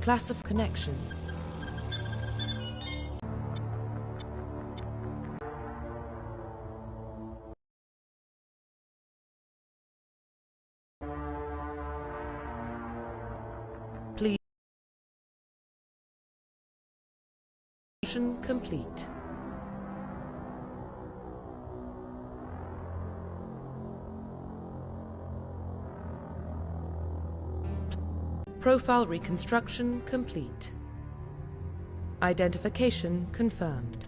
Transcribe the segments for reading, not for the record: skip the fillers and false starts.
Class of connection. Please. Mission complete. Profile reconstruction complete. Identification confirmed.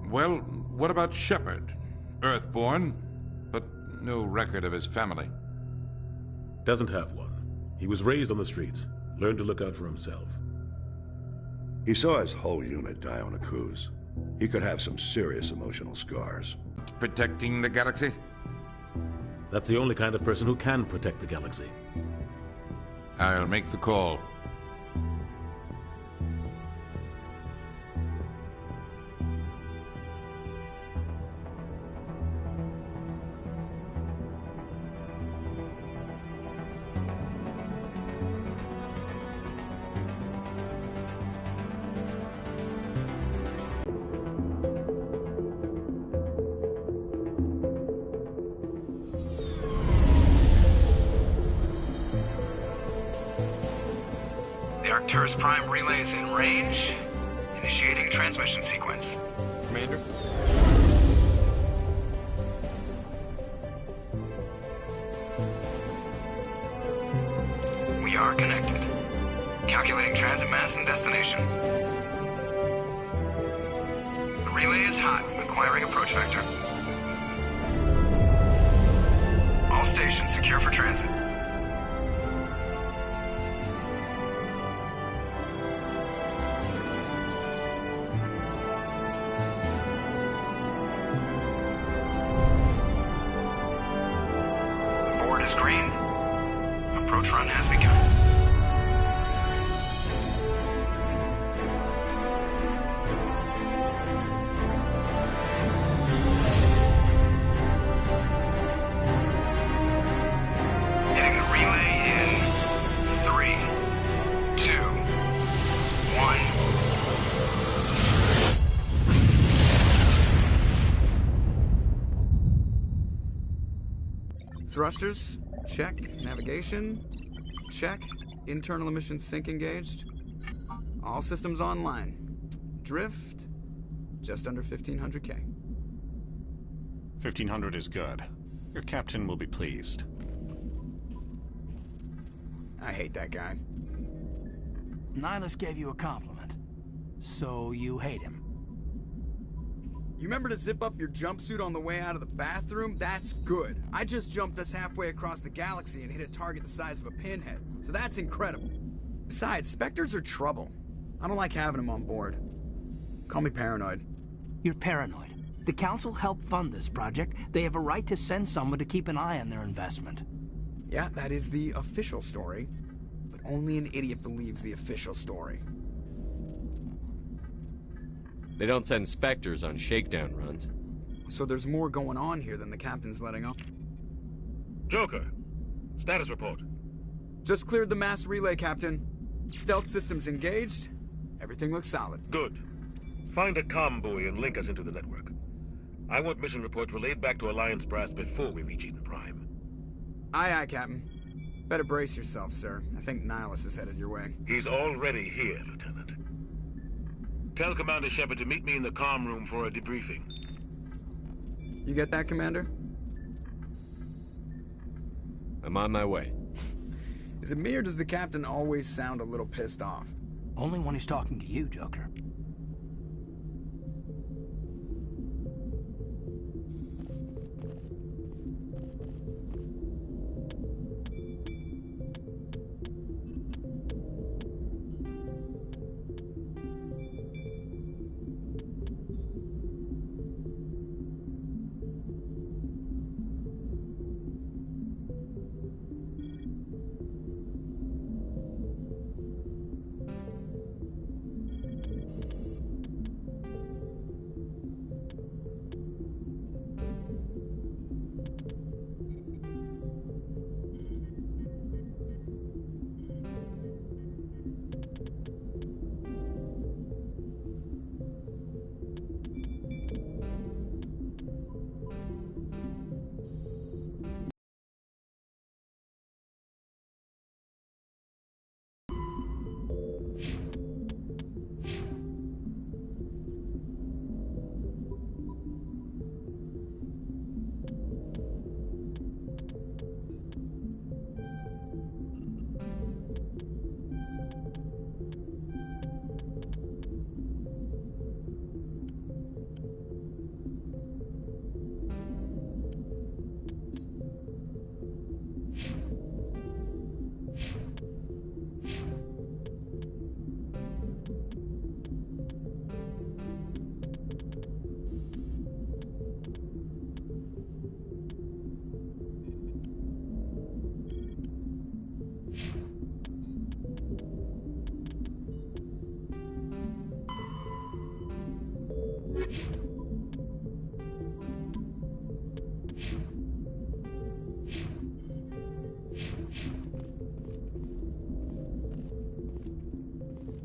Well, what about Shepard? Earthborn, but no record of his family. Doesn't have one. He was raised on the streets, learned to look out for himself. He saw his whole unit die on a cruise. He could have some serious emotional scars. Protecting the galaxy? That's the only kind of person who can protect the galaxy. I'll make the call. The Arcturus Prime relay is in range. Initiating transmission sequence. Commander? We are connected. Calculating transit mass and destination. The relay is hot, acquiring approach vector. All stations secure for transit. Board is green. Approach run has begun. Hitting the relay in 3, 2, 1. Thrusters, check. Navigation, check. Internal emissions sync engaged. All systems online. Drift, just under 1,500K. 1,500 is good. Your captain will be pleased. I hate that guy. Nihilus gave you a compliment. So you hate him. You remember to zip up your jumpsuit on the way out of the bathroom? That's good. I just jumped us halfway across the galaxy and hit a target the size of a pinhead. So that's incredible. Besides, Spectres are trouble. I don't like having them on board. Call me paranoid. You're paranoid. The Council helped fund this project. They have a right to send someone to keep an eye on their investment. Yeah, that is the official story. But only an idiot believes the official story. They don't send Spectres on shakedown runs. So there's more going on here than the captain's letting on. Joker, status report. Just cleared the mass relay, Captain. Stealth systems engaged. Everything looks solid. Good. Find a comm buoy and link us into the network. I want mission reports relayed back to Alliance Brass before we reach Eden Prime. Aye, aye, Captain. Better brace yourself, sir. I think Nihilus is headed your way. He's already here, Lieutenant. Tell Commander Shepard to meet me in the comm room for a debriefing. You get that, Commander? I'm on my way. Is it me or does the Captain always sound a little pissed off? Only when he's talking to you, Joker.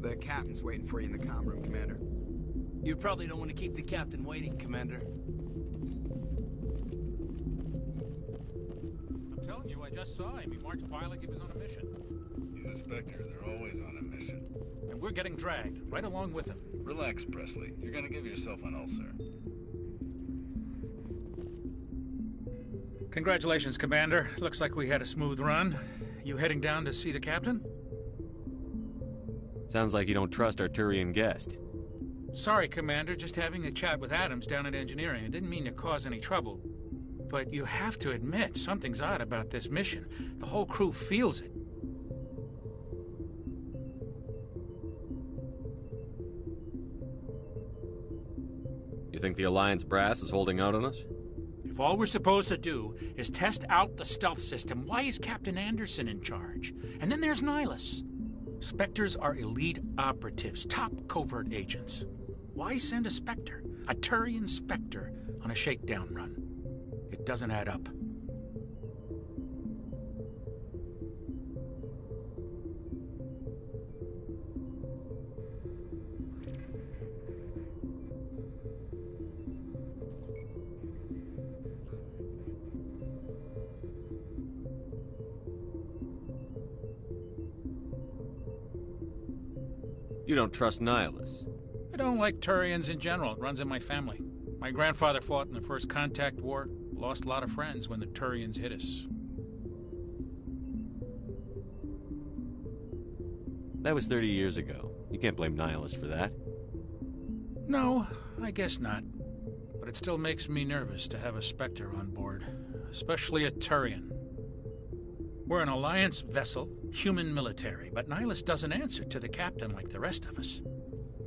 The Captain's waiting for you in the comm room, Commander. You probably don't want to keep the Captain waiting, Commander. I'm telling you, I just saw him. He marched by like he was on a mission. He's a Spectre. They're always on a mission. And we're getting dragged, right along with him. Relax, Presley. You're gonna give yourself an ulcer. Congratulations, Commander. Looks like we had a smooth run. You heading down to see the Captain? Sounds like you don't trust our Turian guest. Sorry, Commander. Just having a chat with Adams down at Engineering. I didn't mean to cause any trouble. But you have to admit, something's odd about this mission. The whole crew feels it. You think the Alliance Brass is holding out on us? If all we're supposed to do is test out the stealth system, why is Captain Anderson in charge? And then there's Nihilus. Spectres are elite operatives, top covert agents. Why send a Spectre, a Turian Spectre, on a shakedown run? It doesn't add up. You don't trust Nihilus. I don't like Turians in general. It runs in my family. My grandfather fought in the First Contact War, lost a lot of friends when the Turians hit us. That was 30 years ago. You can't blame Nihilus for that. No, I guess not. But it still makes me nervous to have a Spectre on board, especially a Turian. We're an Alliance vessel, human military, but Nihilus doesn't answer to the Captain like the rest of us.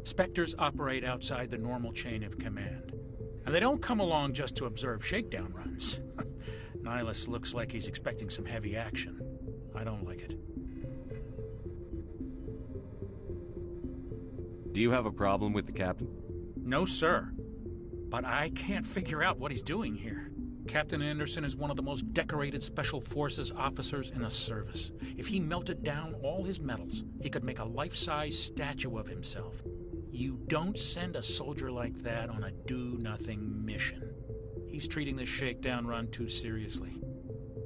Spectres operate outside the normal chain of command. And they don't come along just to observe shakedown runs. Nihilus looks like he's expecting some heavy action. I don't like it. Do you have a problem with the Captain? No, sir. But I can't figure out what he's doing here. Captain Anderson is one of the most decorated Special Forces officers in the service. If he melted down all his medals, he could make a life-size statue of himself. You don't send a soldier like that on a do-nothing mission. He's treating this shakedown run too seriously.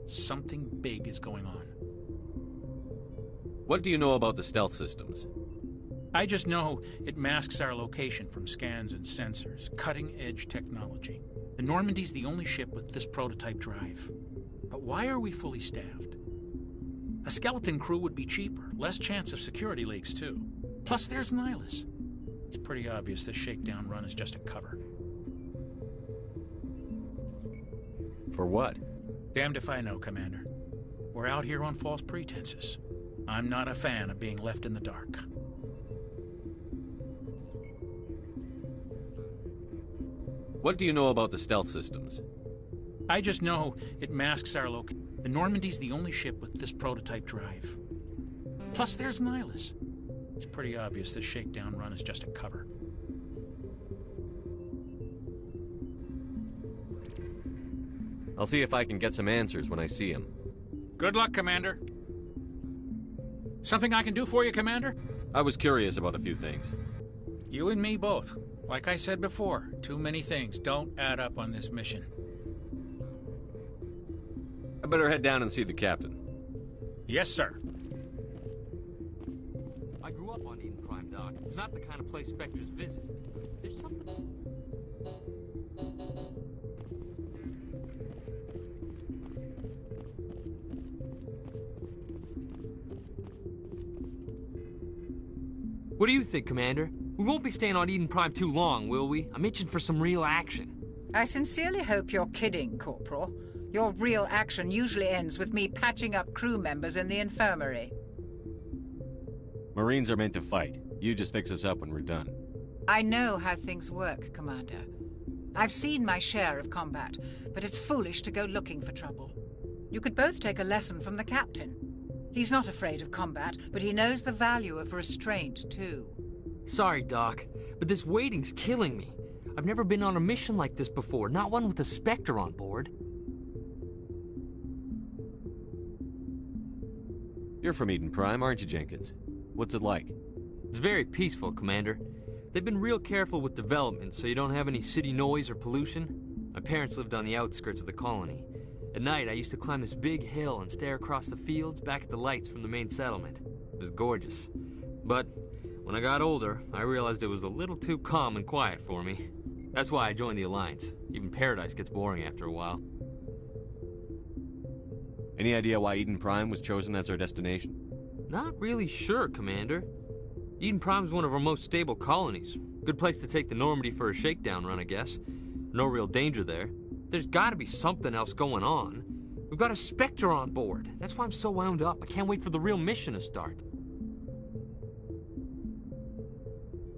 Something big is going on. What do you know about the stealth systems? I just know it masks our location from scans and sensors. Cutting-edge technology. The Normandy's the only ship with this prototype drive. But why are we fully staffed? A skeleton crew would be cheaper, less chance of security leaks, too. Plus, there's Nihilus. It's pretty obvious this shakedown run is just a cover. For what? Damned if I know, Commander. We're out here on false pretenses. I'm not a fan of being left in the dark. What do you know about the stealth systems? I just know it masks our location. The Normandy's the only ship with this prototype drive. Plus, there's Nihilus. It's pretty obvious this shakedown run is just a cover. I'll see if I can get some answers when I see him. Good luck, Commander. Something I can do for you, Commander? I was curious about a few things. You and me both. Like I said before, too many things don't add up on this mission. I better head down and see the captain. Yes, sir. I grew up on Eden Prime, Doc. It's not the kind of place Spectres visit. There's something... What do you think, Commander? We won't be staying on Eden Prime too long, will we? I'm itching for some real action. I sincerely hope you're kidding, Corporal. Your real action usually ends with me patching up crew members in the infirmary. Marines are meant to fight. You just fix us up when we're done. I know how things work, Commander. I've seen my share of combat, but it's foolish to go looking for trouble. You could both take a lesson from the captain. He's not afraid of combat, but he knows the value of restraint, too. Sorry, Doc, but this waiting's killing me. I've never been on a mission like this before, not one with a Spectre on board. You're from Eden Prime, aren't you, Jenkins? What's it like? It's very peaceful, Commander. They've been real careful with development, so you don't have any city noise or pollution. My parents lived on the outskirts of the colony. At night, I used to climb this big hill and stare across the fields back at the lights from the main settlement. It was gorgeous. But when I got older, I realized it was a little too calm and quiet for me. That's why I joined the Alliance. Even Paradise gets boring after a while. Any idea why Eden Prime was chosen as our destination? Not really sure, Commander. Eden Prime's one of our most stable colonies. Good place to take the Normandy for a shakedown run, I guess. No real danger there. There's gotta be something else going on. We've got a Spectre on board. That's why I'm so wound up. I can't wait for the real mission to start.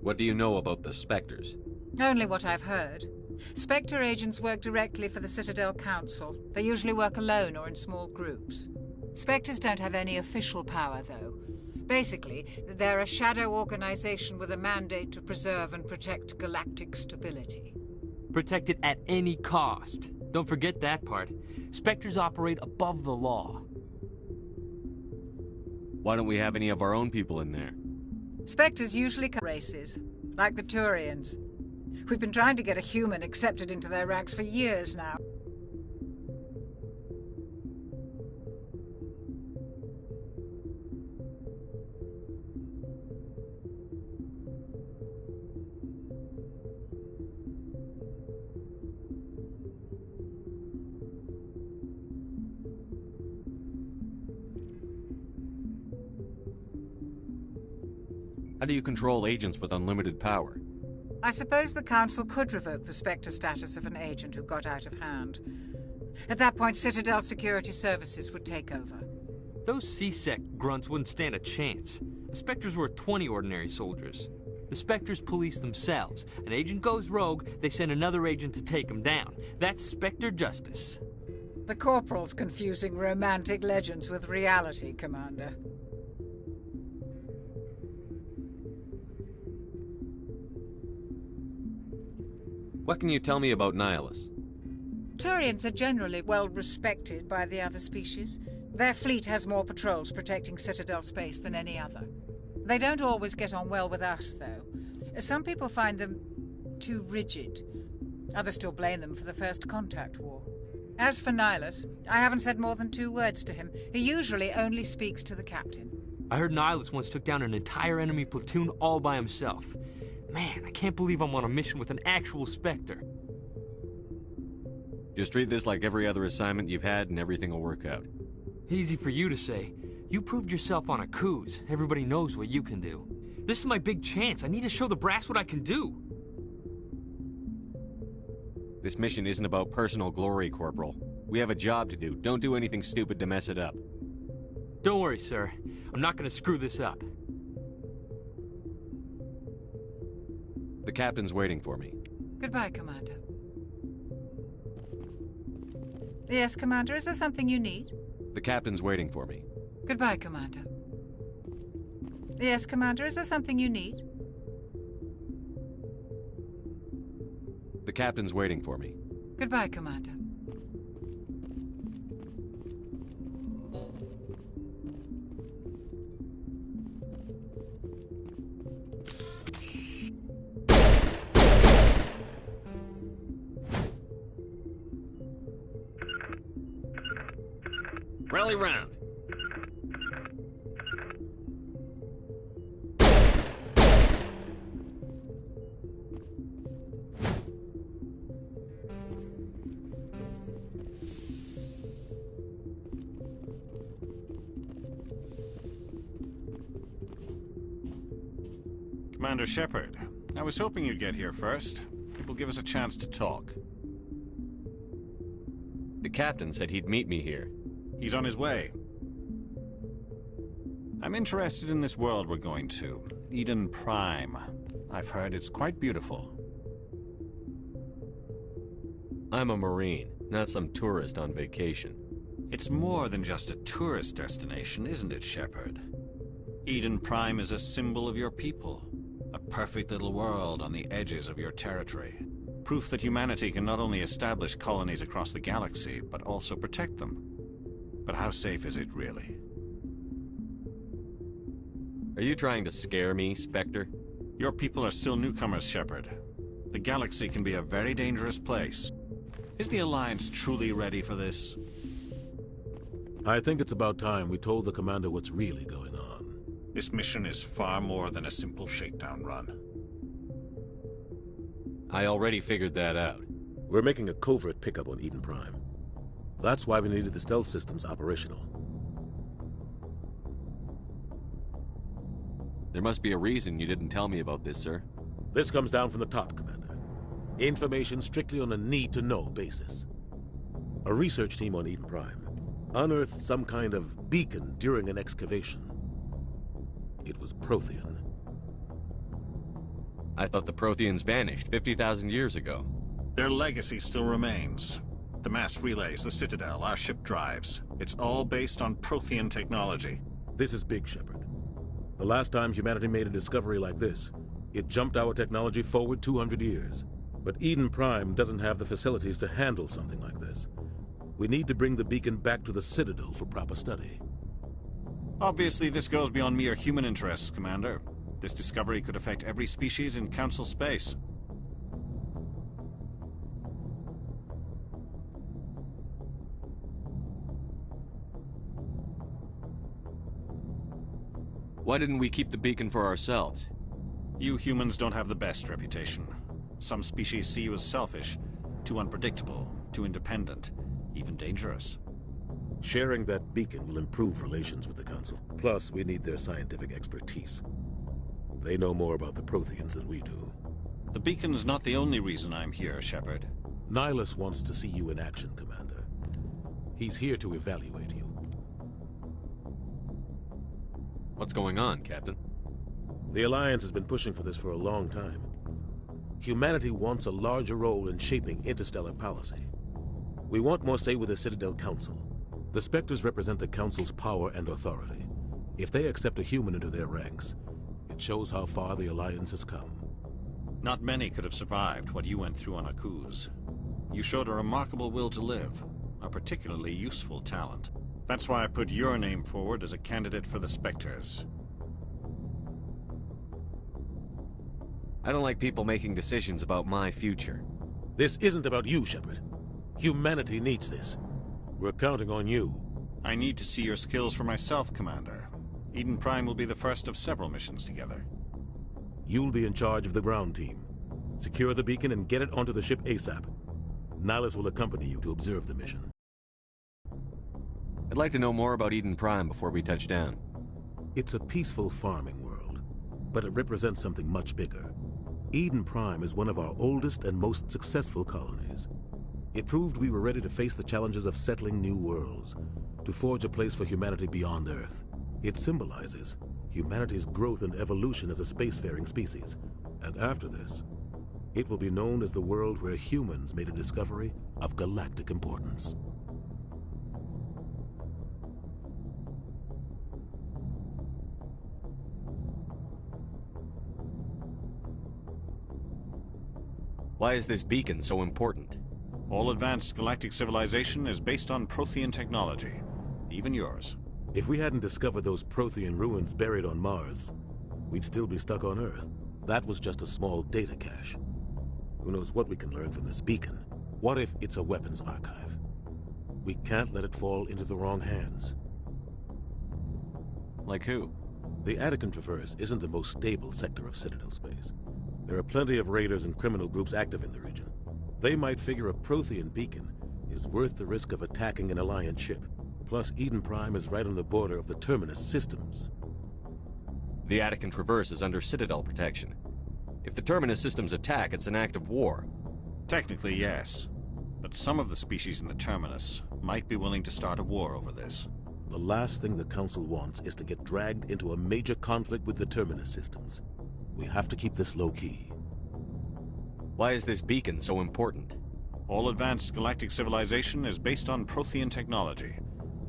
What do you know about the Spectres? Only what I've heard. Spectre agents work directly for the Citadel Council. They usually work alone or in small groups. Spectres don't have any official power, though. Basically, they're a shadow organization with a mandate to preserve and protect galactic stability. Protect it at any cost. Don't forget that part. Spectres operate above the law. Why don't we have any of our own people in there? Spectres usually come races, like the Turians. We've been trying to get a human accepted into their ranks for years now. How do you control agents with unlimited power? I suppose the Council could revoke the Spectre status of an agent who got out of hand. At that point, Citadel Security Services would take over. Those C-Sec grunts wouldn't stand a chance. The Spectres were 20 ordinary soldiers. The Spectres police themselves. An agent goes rogue, they send another agent to take him down. That's Spectre justice. The Corporal's confusing romantic legends with reality, Commander. What can you tell me about Nihilus? Turians are generally well respected by the other species. Their fleet has more patrols protecting Citadel space than any other. They don't always get on well with us, though. Some people find them too rigid. Others still blame them for the First Contact War. As for Nihilus, I haven't said more than 2 words to him. He usually only speaks to the captain. I heard Nihilus once took down an entire enemy platoon all by himself. Man, I can't believe I'm on a mission with an actual Spectre. Just treat this like every other assignment you've had and everything will work out. Easy for you to say. You proved yourself on Akuz. Everybody knows what you can do. This is my big chance. I need to show the brass what I can do. This mission isn't about personal glory, Corporal. We have a job to do. Don't do anything stupid to mess it up. Don't worry, sir. I'm not gonna screw this up. The captain's waiting for me. Goodbye, Commander. Yes, Commander, is there something you need? The captain's waiting for me. Goodbye, Commander. Yes, Commander, is there something you need? The captain's waiting for me. Goodbye, Commander. Rally round. Commander Shepard, I was hoping you'd get here first. It will give us a chance to talk. The captain said he'd meet me here. He's on his way. I'm interested in this world we're going to, Eden Prime. I've heard it's quite beautiful. I'm a Marine, not some tourist on vacation. It's more than just a tourist destination, isn't it, Shepard? Eden Prime is a symbol of your people. A perfect little world on the edges of your territory. Proof that humanity can not only establish colonies across the galaxy, but also protect them. But how safe is it, really? Are you trying to scare me, Spectre? Your people are still newcomers, Shepard. The galaxy can be a very dangerous place. Is the Alliance truly ready for this? I think it's about time we told the commander what's really going on. This mission is far more than a simple shakedown run. I already figured that out. We're making a covert pickup on Eden Prime. That's why we needed the stealth systems operational. There must be a reason you didn't tell me about this, sir. This comes down from the top, Commander. Information strictly on a need-to-know basis. A research team on Eden Prime unearthed some kind of beacon during an excavation. It was Prothean. I thought the Protheans vanished 50,000 years ago. Their legacy still remains. The mass relays, the Citadel, our ship drives. It's all based on Prothean technology. This is big, Shepard. The last time humanity made a discovery like this, it jumped our technology forward 200 years. But Eden Prime doesn't have the facilities to handle something like this. We need to bring the beacon back to the Citadel for proper study. Obviously, this goes beyond mere human interests, Commander. This discovery could affect every species in Council space. Why didn't we keep the beacon for ourselves? You humans don't have the best reputation. Some species see you as selfish, too unpredictable, too independent, even dangerous. Sharing that beacon will improve relations with the Council. Plus, we need their scientific expertise. They know more about the Protheans than we do. The beacon's not the only reason I'm here, Shepard. Nihilus wants to see you in action, Commander. He's here to evaluate you. What's going on, Captain? The Alliance has been pushing for this for a long time. Humanity wants a larger role in shaping interstellar policy. We want more say with the Citadel Council. The Spectres represent the Council's power and authority. If they accept a human into their ranks, it shows how far the Alliance has come. Not many could have survived what you went through on Akuz. You showed a remarkable will to live, a particularly useful talent. That's why I put your name forward as a candidate for the Spectres. I don't like people making decisions about my future. This isn't about you, Shepard. Humanity needs this. We're counting on you. I need to see your skills for myself, Commander. Eden Prime will be the first of several missions together. You'll be in charge of the ground team. Secure the beacon and get it onto the ship ASAP. Nihlus will accompany you to observe the mission. I'd like to know more about Eden Prime before we touch down. It's a peaceful farming world, but it represents something much bigger. Eden Prime is one of our oldest and most successful colonies. It proved we were ready to face the challenges of settling new worlds, to forge a place for humanity beyond Earth. It symbolizes humanity's growth and evolution as a spacefaring species. And after this, it will be known as the world where humans made a discovery of galactic importance. Why is this beacon so important? All advanced galactic civilization is based on Prothean technology. Even yours. If we hadn't discovered those Prothean ruins buried on Mars, we'd still be stuck on Earth. That was just a small data cache. Who knows what we can learn from this beacon? What if it's a weapons archive? We can't let it fall into the wrong hands. Like who? The Attican Traverse isn't the most stable sector of Citadel space. There are plenty of raiders and criminal groups active in the region. They might figure a Prothean beacon is worth the risk of attacking an Alliance ship. Plus, Eden Prime is right on the border of the Terminus systems. The Attican Traverse is under Citadel protection. If the Terminus systems attack, it's an act of war. Technically, yes. But some of the species in the Terminus might be willing to start a war over this. The last thing the Council wants is to get dragged into a major conflict with the Terminus systems. We have to keep this low-key. Why is this beacon so important? All advanced galactic civilization is based on Prothean technology.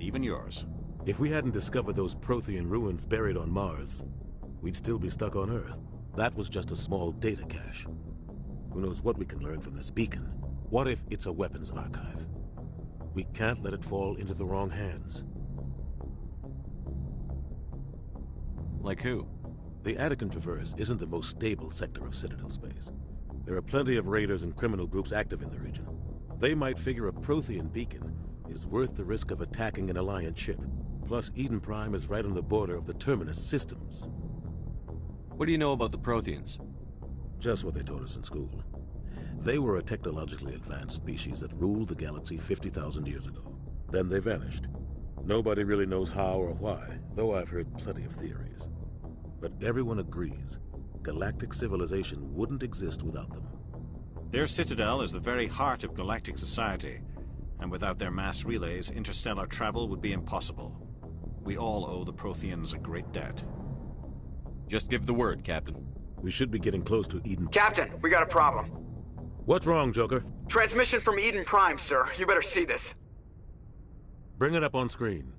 Even yours. If we hadn't discovered those Prothean ruins buried on Mars, we'd still be stuck on Earth. That was just a small data cache. Who knows what we can learn from this beacon? What if it's a weapons archive? We can't let it fall into the wrong hands. Like who? The Attican Traverse isn't the most stable sector of Citadel space. There are plenty of raiders and criminal groups active in the region. They might figure a Prothean beacon is worth the risk of attacking an Alliance ship. Plus, Eden Prime is right on the border of the Terminus systems. What do you know about the Protheans? Just what they taught us in school. They were a technologically advanced species that ruled the galaxy 50,000 years ago. Then they vanished. Nobody really knows how or why, though I've heard plenty of theories. But everyone agrees, galactic civilization wouldn't exist without them. Their citadel is the very heart of galactic society, and without their mass relays, interstellar travel would be impossible. We all owe the Protheans a great debt. Just give the word, Captain. We should be getting close to Eden. Captain, we got a problem. What's wrong, Joker? Transmission from Eden Prime, sir. You better see this. Bring it up on screen.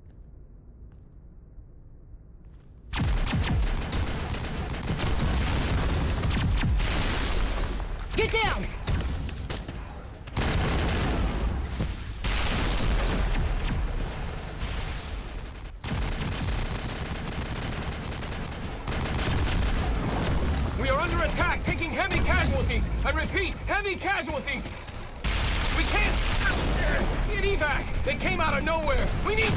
Get down! We are under attack, taking heavy casualties. I repeat, heavy casualties. We can't get evac. They came out of nowhere. We need...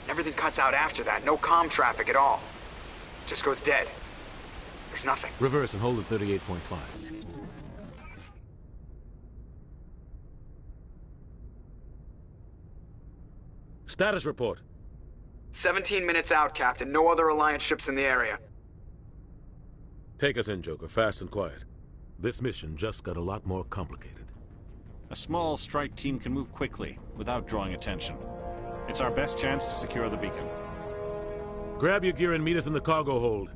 Everything cuts out after that. No comm traffic at all. Just goes dead. There's nothing. Reverse and hold at 38.5. Status report. 17 minutes out, Captain. No other Alliance ships in the area. Take us in, Joker. Fast and quiet. This mission just got a lot more complicated. A small strike team can move quickly, without drawing attention. It's our best chance to secure the beacon. Grab your gear and meet us in the cargo hold.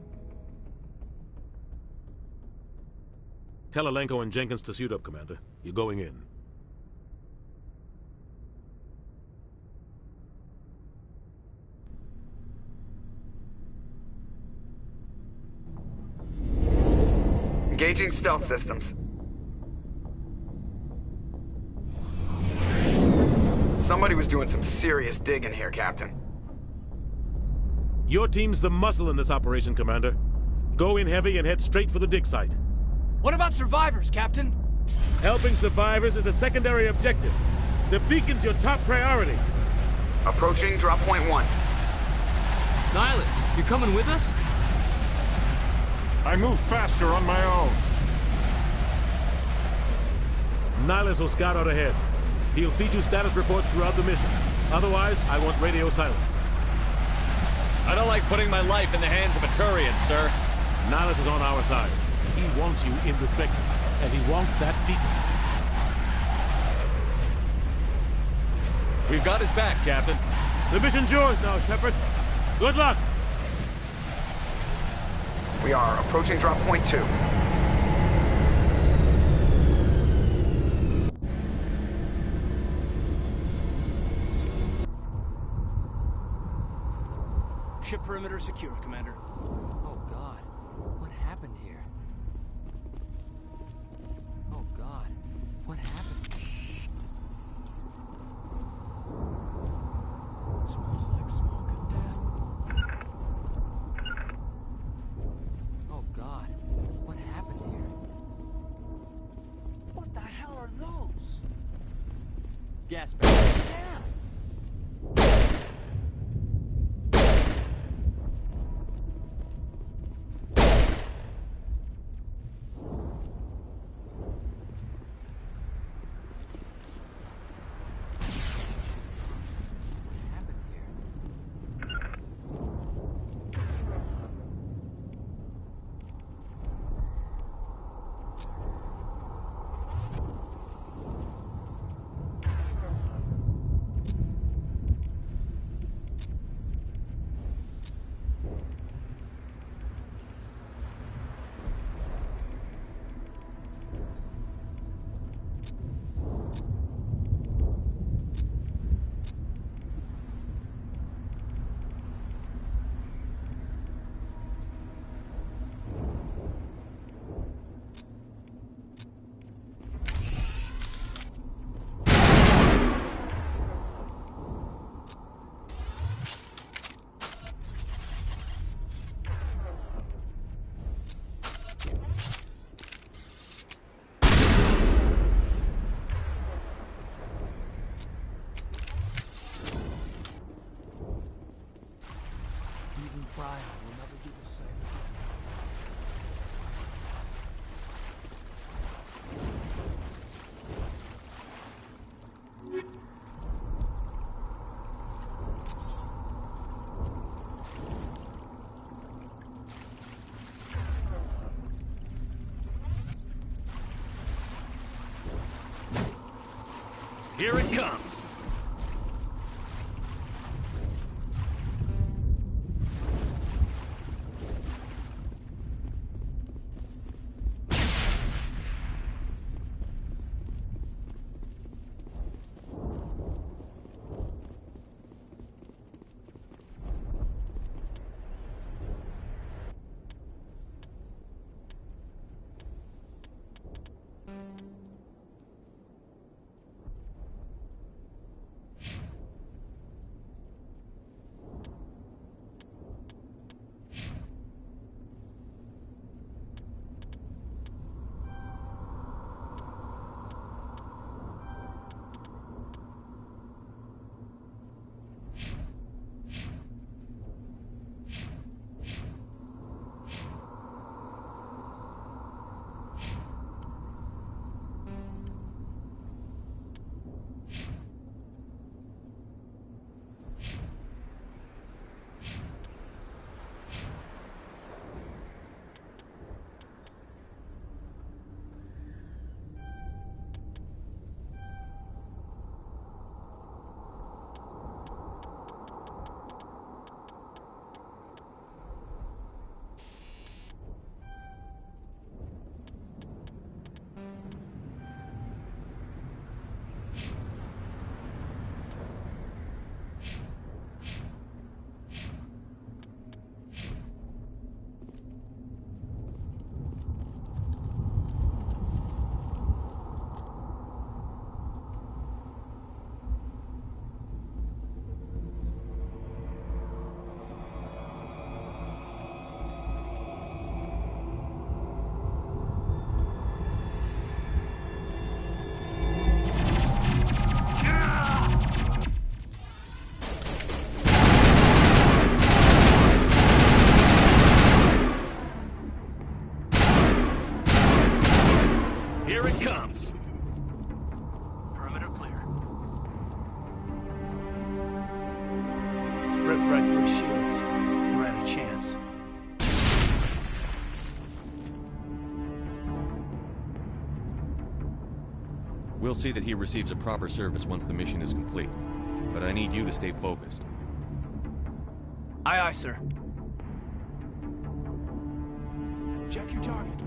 Tell Alenko and Jenkins to suit up, Commander. You're going in. Engaging stealth systems. Somebody was doing some serious digging here, Captain. Your team's the muscle in this operation, Commander. Go in heavy and head straight for the dig site. What about survivors, Captain? Helping survivors is a secondary objective. The beacon's your top priority. Approaching drop point 1. Nihilus, you coming with us? I move faster on my own. Nihilus will scout out ahead. He'll feed you status reports throughout the mission. Otherwise, I want radio silence. I don't like putting my life in the hands of a Turian, sir. Nihilus is on our side. He wants you in the Spectres, and he wants that beacon. We've got his back, Captain. The mission's yours now, Shepard. Good luck! We are approaching drop point 2. Ship perimeter secure, Commander. Oh, God. What happened here? Oh, God. What happened? Smells like smoke and death. Oh, God. What happened here? What the hell are those? Gas bag. Here it comes. ripped right through his shields. Never had a chance. We'll see that he receives a proper service once the mission is complete. But I need you to stay focused. Aye, aye, sir. Check your target.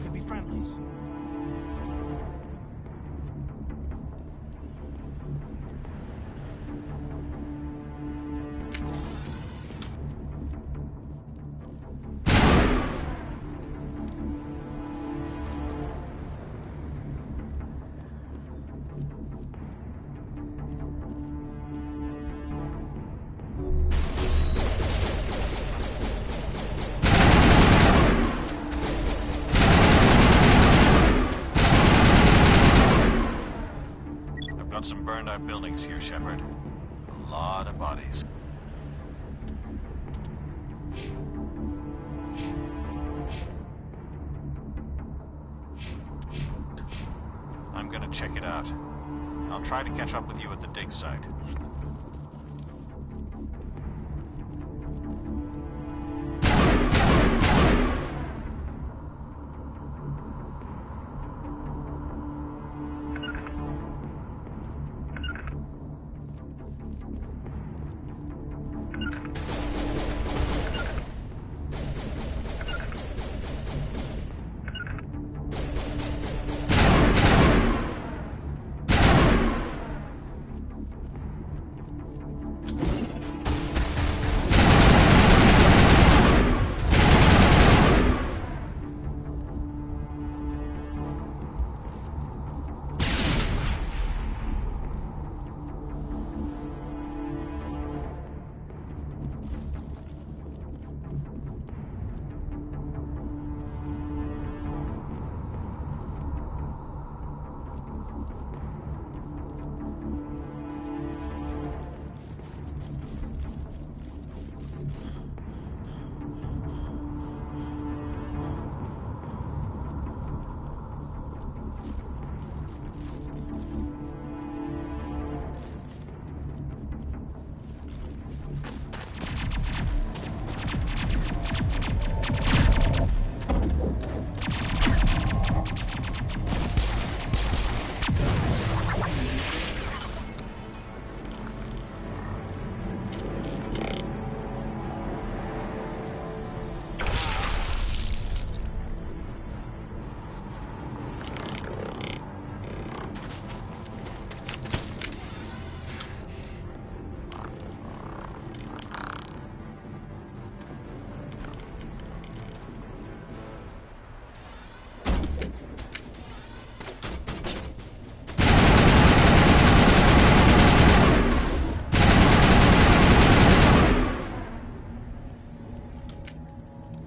Could be friendlies. Some burned out buildings here, Shepard. A lot of bodies. I'm gonna check it out. I'll try to catch up with you at the dig site.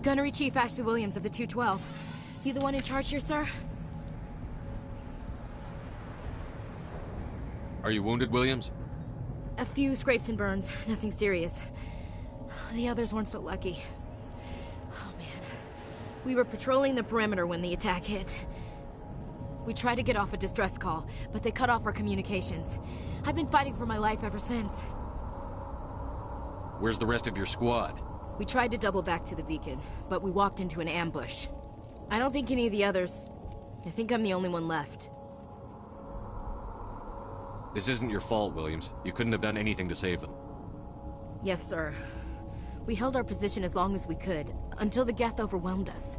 Gunnery Chief Ashley Williams of the 212. You the one in charge here, sir? Are you wounded, Williams? A few scrapes and burns, nothing serious. The others weren't so lucky. Oh man. We were patrolling the perimeter when the attack hit. We tried to get off a distress call, but they cut off our communications. I've been fighting for my life ever since. Where's the rest of your squad? We tried to double back to the beacon, but we walked into an ambush. I don't think any of the others... I think I'm the only one left. This isn't your fault, Williams. You couldn't have done anything to save them. Yes, sir. We held our position as long as we could, until the Geth overwhelmed us.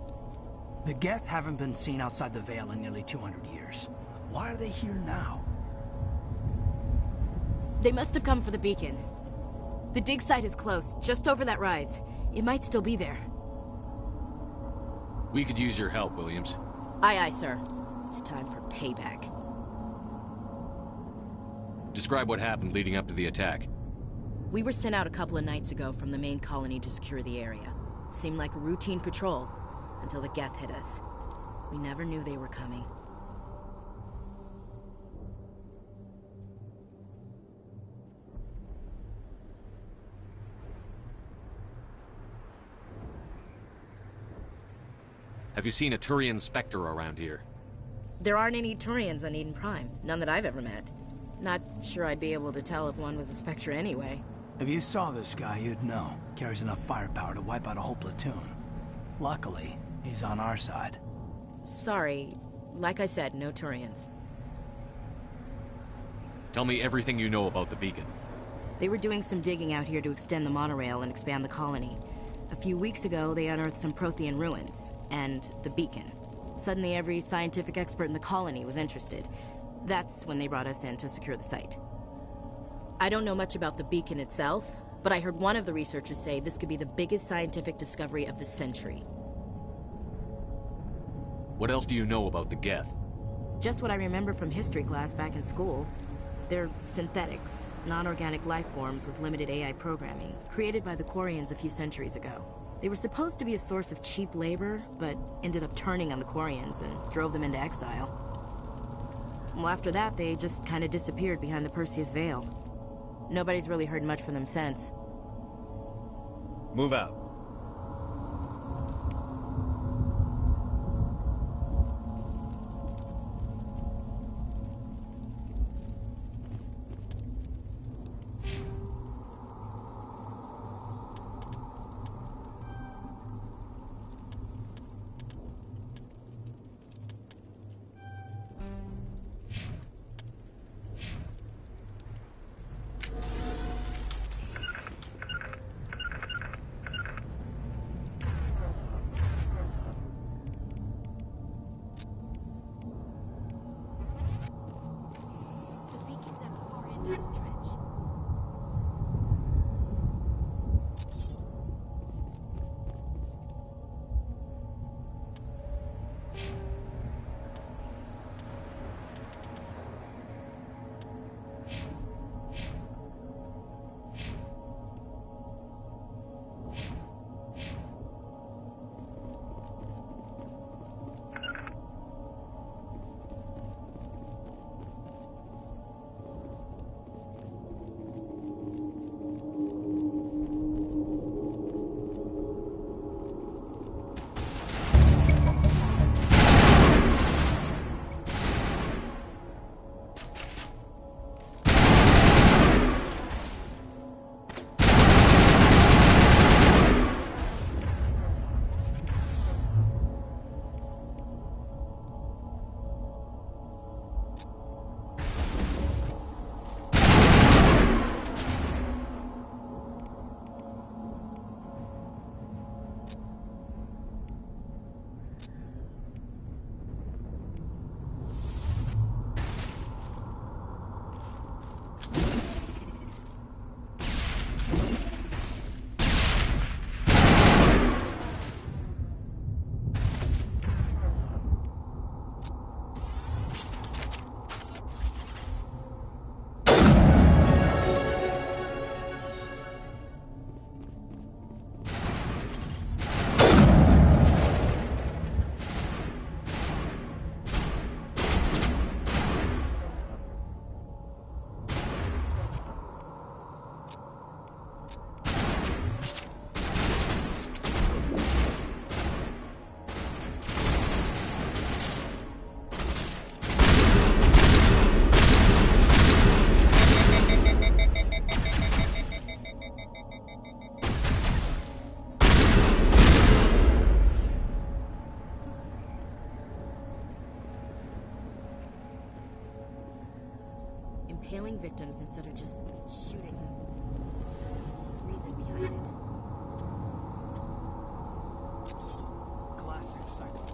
The Geth haven't been seen outside the Veil in nearly 200 years. Why are they here now? They must have come for the beacon. The dig site is close, just over that rise. It might still be there. We could use your help, Williams. Aye, aye, sir. It's time for payback. Describe what happened leading up to the attack. We were sent out a couple of nights ago from the main colony to secure the area. Seemed like a routine patrol, until the Geth hit us. We never knew they were coming. Have you seen a Turian Spectre around here? There aren't any Turians on Eden Prime. None that I've ever met. Not sure I'd be able to tell if one was a Spectre anyway. If you saw this guy, you'd know. Carries enough firepower to wipe out a whole platoon. Luckily, he's on our side. Sorry. Like I said, no Turians. Tell me everything you know about the beacon. They were doing some digging out here to extend the monorail and expand the colony. A few weeks ago, they unearthed some Prothean ruins, and the beacon. Suddenly, every scientific expert in the colony was interested. That's when they brought us in to secure the site. I don't know much about the beacon itself, but I heard one of the researchers say this could be the biggest scientific discovery of the century. What else do you know about the Geth? Just what I remember from history class back in school. They're synthetics, non-organic life forms with limited AI programming, created by the Quarians a few centuries ago. They were supposed to be a source of cheap labor, but ended up turning on the Quarians and drove them into exile. Well, after that, they just kind of disappeared behind the Perseus Veil. Nobody's really heard much from them since. Move out. systems instead of just shooting them. There's some reason behind it. Classic cycle.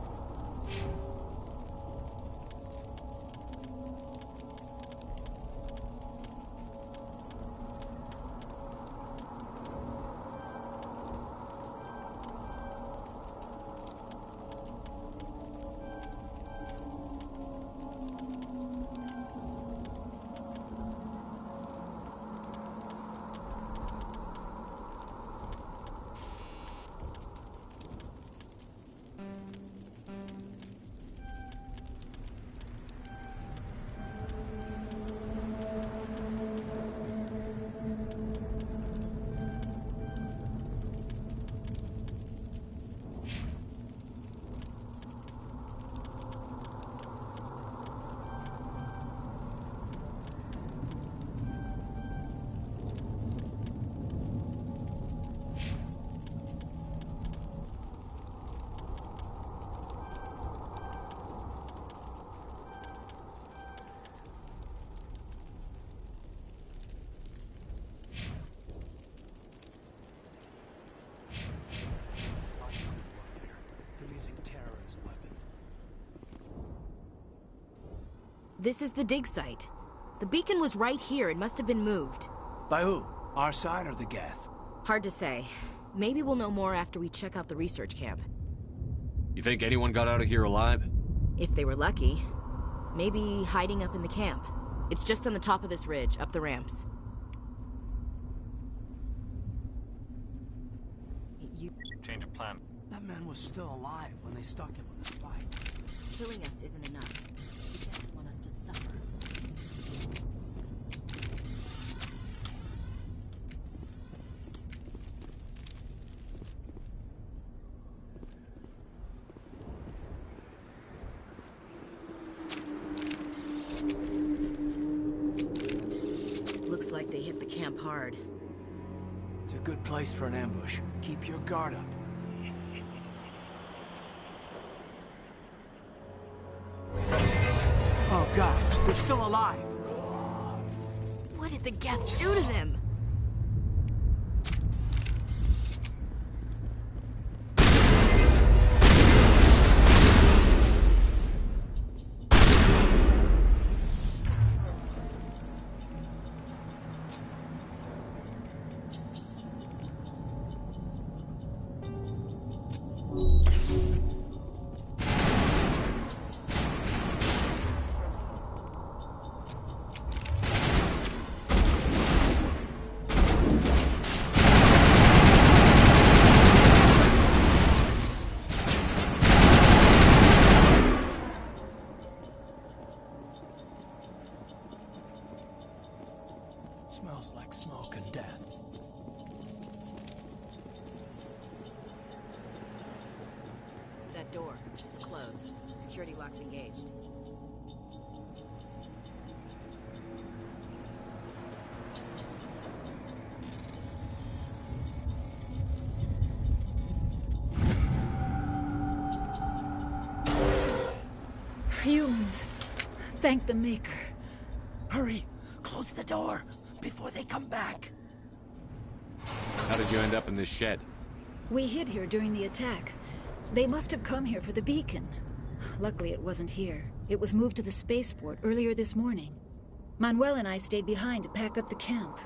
This is the dig site. The beacon was right here. It must have been moved. By who? Our side or the Geth? Hard to say. Maybe we'll know more after we check out the research camp. You think anyone got out of here alive? If they were lucky. Maybe hiding up in the camp. It's just on the top of this ridge, up the ramps. Change of plan. That man was still alive when they stuck him on the spike. Killing us isn't enough. The Geth want us to suffer. Looks like they hit the camp hard. It's a good place for an ambush. Keep your guard up. Oh God, they're still alive! What did the Geth do to them? Smells like smoke and death. That door, it's closed. Security lock's engaged. Humans. Thank the Maker. Hurry! Close the door before they come back. How did you end up in this shed? We hid here during the attack. They must have come here for the beacon. Luckily, it wasn't here. It was moved to the spaceport earlier this morning. Manuel and I stayed behind to pack up the camp.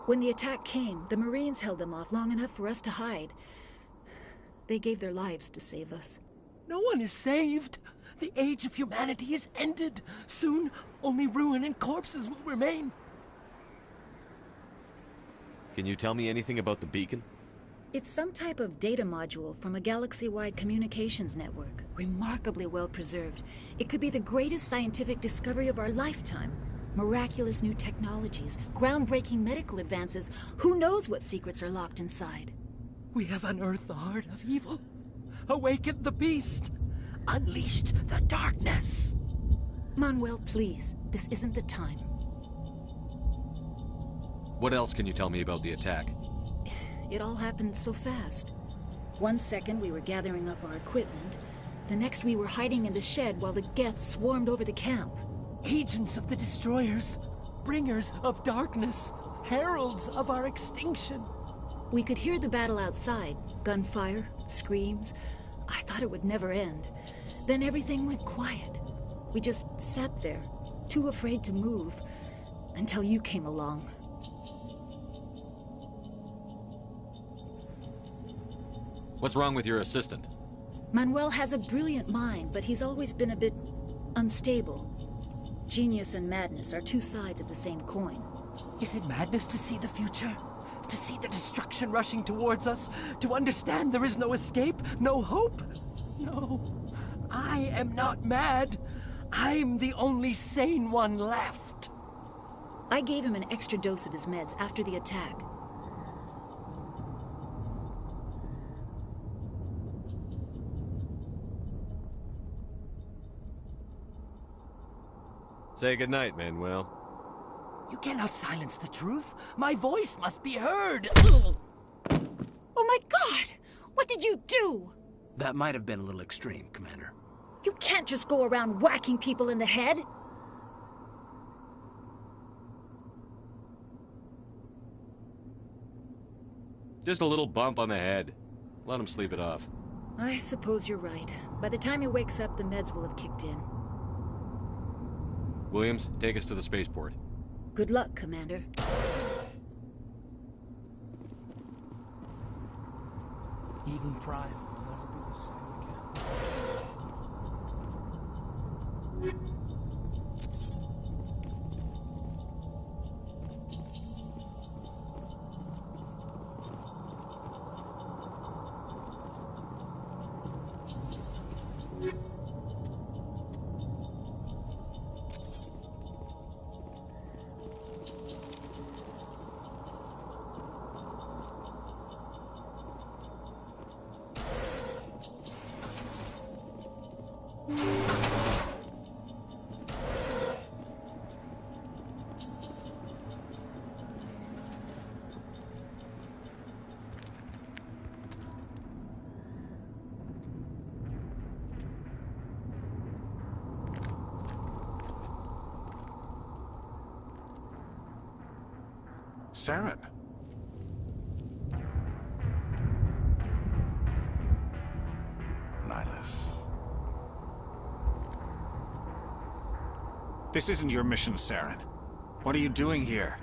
When the attack came, the Marines held them off long enough for us to hide. They gave their lives to save us. No one is saved. The age of humanity is ended. Soon, only ruin and corpses will remain. Can you tell me anything about the beacon? It's some type of data module from a galaxy-wide communications network. Remarkably well preserved. It could be the greatest scientific discovery of our lifetime. Miraculous new technologies, groundbreaking medical advances. Who knows what secrets are locked inside? We have unearthed the heart of evil. Awakened the beast. Unleashed the darkness. Manuel, please. This isn't the time. What else can you tell me about the attack? It all happened so fast. 1 second we were gathering up our equipment. The next we were hiding in the shed while the Geth swarmed over the camp. Agents of the destroyers. bringers of darkness, heralds of our extinction. We could hear the battle outside. Gunfire, screams. I thought it would never end. Then everything went quiet. We just sat there, too afraid to move, until you came along. What's wrong with your assistant? Manuel has a brilliant mind, but he's always been a bit unstable. Genius and madness are two sides of the same coin. Is it madness to see the future? To see the destruction rushing towards us? To understand there is no escape? No hope? No. I am not mad. I'm the only sane one left. I gave him an extra dose of his meds after the attack. Say goodnight, Manuel. You cannot silence the truth. My voice must be heard. Oh my God! What did you do? That might have been a little extreme, Commander. You can't just go around whacking people in the head. Just a little bump on the head. Let him sleep it off. I suppose you're right. By the time he wakes up, the meds will have kicked in. Williams, take us to the spaceport. Good luck, Commander. Eden Prime will never be the same again. Saren. Nihlus. This isn't your mission, Saren. What are you doing here?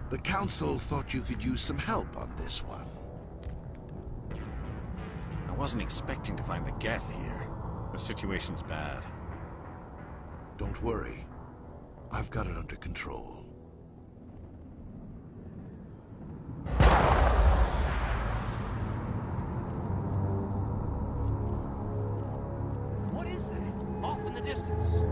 The Council thought you could use some help on this one. I wasn't expecting to find the Geth here. The situation's bad. Don't worry. I've got it under control. What is that? Off in the distance.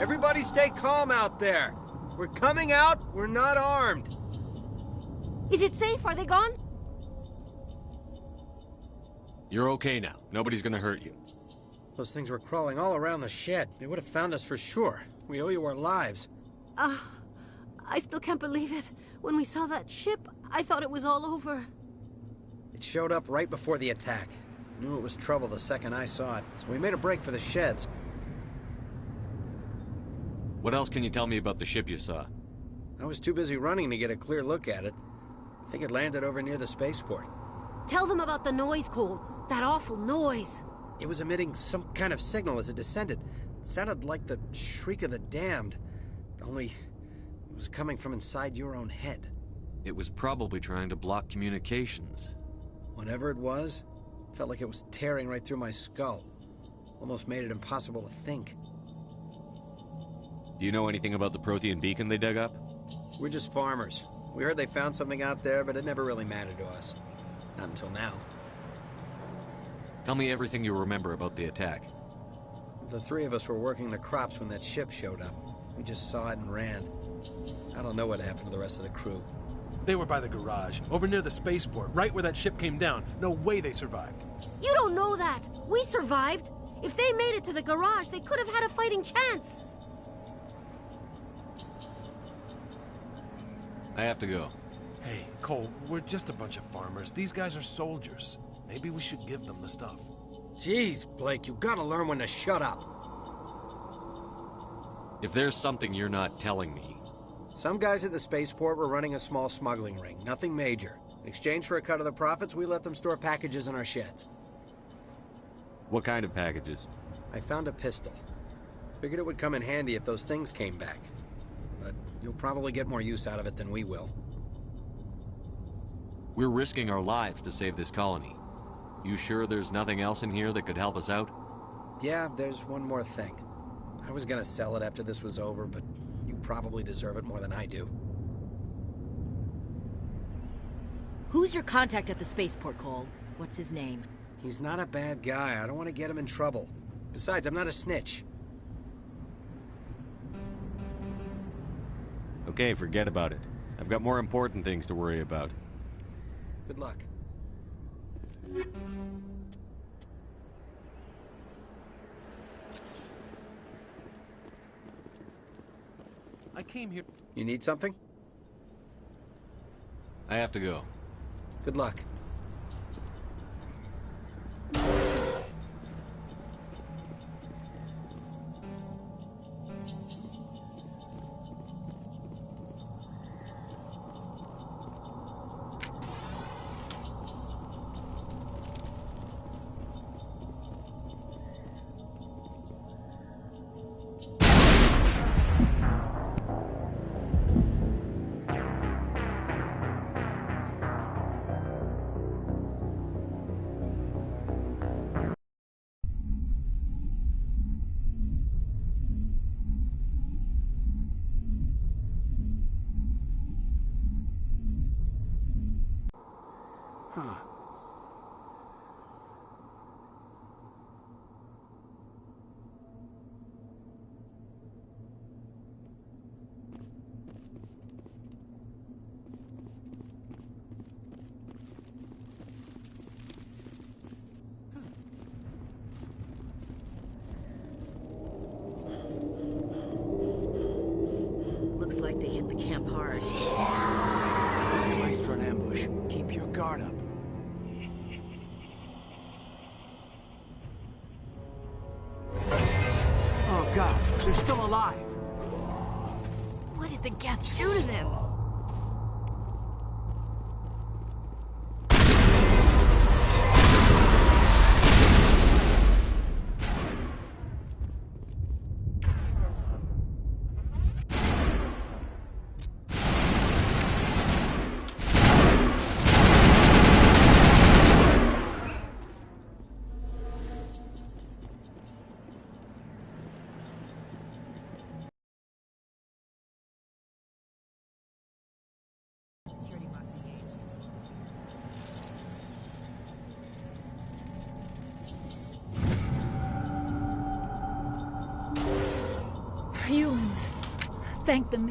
Everybody stay calm out there. We're coming out, we're not armed. Is it safe? Are they gone? You're okay now. Nobody's gonna hurt you. Those things were crawling all around the shed. They would have found us for sure. We owe you our lives. I still can't believe it. When we saw that ship, I thought it was all over. It showed up right before the attack. Knew it was trouble the second I saw it, so we made a break for the sheds. What else can you tell me about the ship you saw? I was too busy running to get a clear look at it. I think it landed over near the spaceport. Tell them about the noise, Cole. That awful noise. It was emitting some kind of signal as it descended. It sounded like the shriek of the damned. Only it was coming from inside your own head. It was probably trying to block communications. Whatever it was, felt like it was tearing right through my skull. Almost made it impossible to think. Do you know anything about the Prothean beacon they dug up? We're just farmers. We heard they found something out there, but it never really mattered to us. Not until now. Tell me everything you remember about the attack. The three of us were working the crops when that ship showed up. We just saw it and ran. I don't know what happened to the rest of the crew. They were by the garage, over near the spaceport, right where that ship came down. No way they survived. You don't know that. We survived. If they made it to the garage, they could have had a fighting chance. I have to go. Hey, Cole, we're just a bunch of farmers. These guys are soldiers. Maybe we should give them the stuff. Jeez, Blake, you gotta learn when to shut up. If there's something you're not telling me... Some guys at the spaceport were running a small smuggling ring, nothing major. In exchange for a cut of the profits, we let them store packages in our sheds. What kind of packages? I found a pistol. Figured it would come in handy if those things came back. But you'll probably get more use out of it than we will. We're risking our lives to save this colony. You sure there's nothing else in here that could help us out? Yeah, there's one more thing. I was gonna sell it after this was over, but you probably deserve it more than I do. Who's your contact at the spaceport, Cole? What's his name? He's not a bad guy. I don't want to get him in trouble. Besides, I'm not a snitch. Okay, forget about it. I've got more important things to worry about. Good luck. I came here... You need something? I have to go. Good luck. Huh. Looks like they hit the camp hard. Place for an ambush. Keep your guard up. Oh God, they're still alive. What did the Geth do to them? Humans. Thank them.